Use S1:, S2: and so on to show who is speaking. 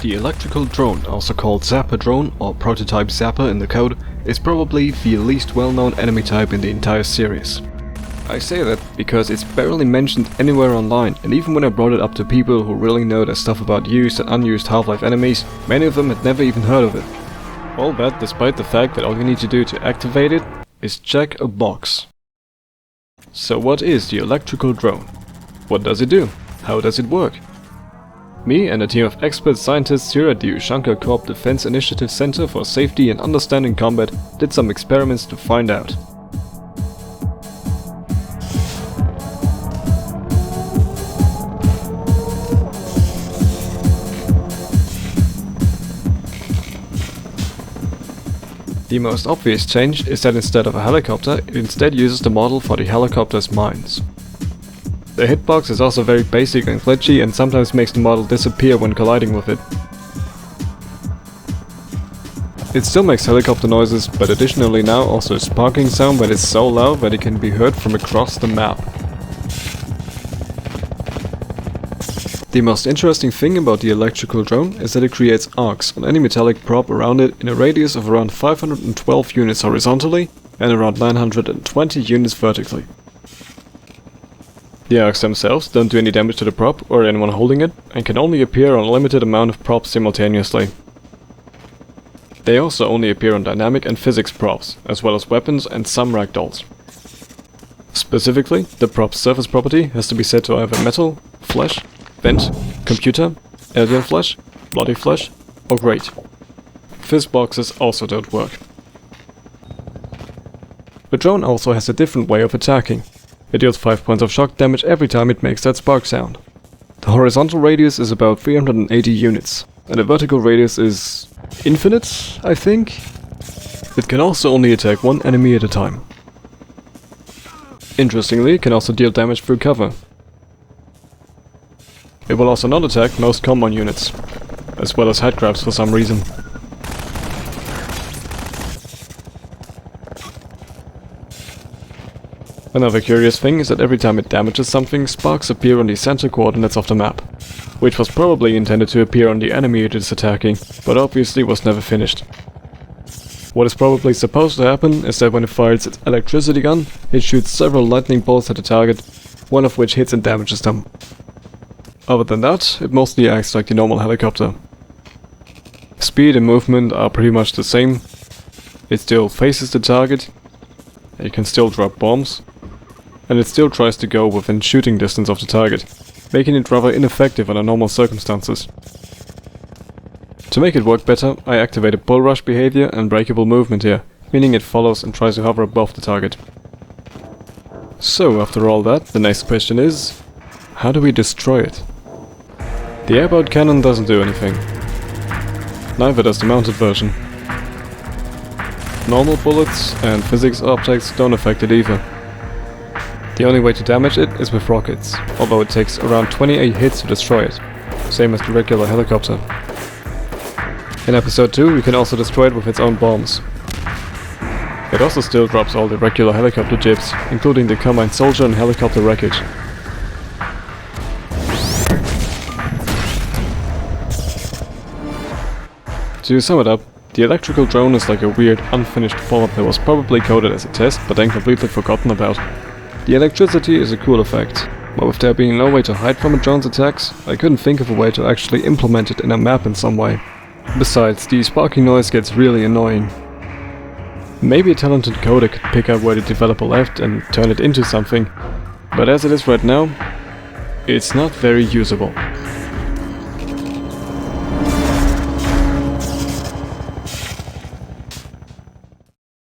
S1: The electrical drone, also called Zapper drone or prototype Zapper in the code, is probably the least well-known enemy type in the entire series. I say that because it's barely mentioned anywhere online, and even when I brought it up to people who really know their stuff about used and unused Half-Life enemies, many of them had never even heard of it. All that despite the fact that all you need to do to activate it is check a box. So what is the electrical drone? What does it do? How does it work? Me and a team of expert scientists here at the Ushanka Corp Defense Initiative Center for Safety and Understanding Combat did some experiments to find out. The most obvious change is that instead of a helicopter, it instead uses the model for the helicopter's mines. The hitbox is also very basic and glitchy and sometimes makes the model disappear when colliding with it. It still makes helicopter noises, but additionally now also a sparking sound that is so loud that it can be heard from across the map. The most interesting thing about the electrical drone is that it creates arcs on any metallic prop around it in a radius of around 512 units horizontally and around 920 units vertically. The arcs themselves don't do any damage to the prop or anyone holding it, and can only appear on a limited amount of props simultaneously. They also only appear on dynamic and physics props, as well as weapons and some ragdolls. Specifically, the prop's surface property has to be set to either metal, flesh, vent, computer, alien flesh, bloody flesh, or grate. Fizz boxes also don't work. The drone also has a different way of attacking. It deals 5 points of shock damage every time it makes that spark sound. The horizontal radius is about 380 units, and the vertical radius is infinite, I think? It can also only attack one enemy at a time. Interestingly, it can also deal damage through cover. It will also not attack most common units, as well as headcrabs for some reason. Another curious thing is that every time it damages something, sparks appear on the center coordinates of the map, which was probably intended to appear on the enemy it is attacking, but obviously was never finished. What is probably supposed to happen is that when it fires its electricity gun, it shoots several lightning bolts at the target, one of which hits and damages them. Other than that, it mostly acts like the normal helicopter. Speed and movement are pretty much the same. It still faces the target, it can still drop bombs, and it still tries to go within shooting distance of the target, making it rather ineffective under normal circumstances. To make it work better, I activated bull rush behavior and breakable movement here, meaning it follows and tries to hover above the target. So after all that, the next question is, how do we destroy it? The airboat cannon doesn't do anything. Neither does the mounted version. Normal bullets and physics objects don't affect it either. The only way to damage it is with rockets, although it takes around 28 hits to destroy it, same as the regular helicopter. In episode 2 you can also destroy it with its own bombs. It also still drops all the regular helicopter jibs, including the combined soldier and helicopter wreckage. To sum it up, the electrical drone is like a weird, unfinished thought that was probably coded as a test, but then completely forgotten about. The electricity is a cool effect, but with there being no way to hide from a drone's attacks, I couldn't think of a way to actually implement it in a map in some way. Besides, the sparking noise gets really annoying. Maybe a talented coder could pick up where the developer left and turn it into something, but as it is right now, it's not very usable.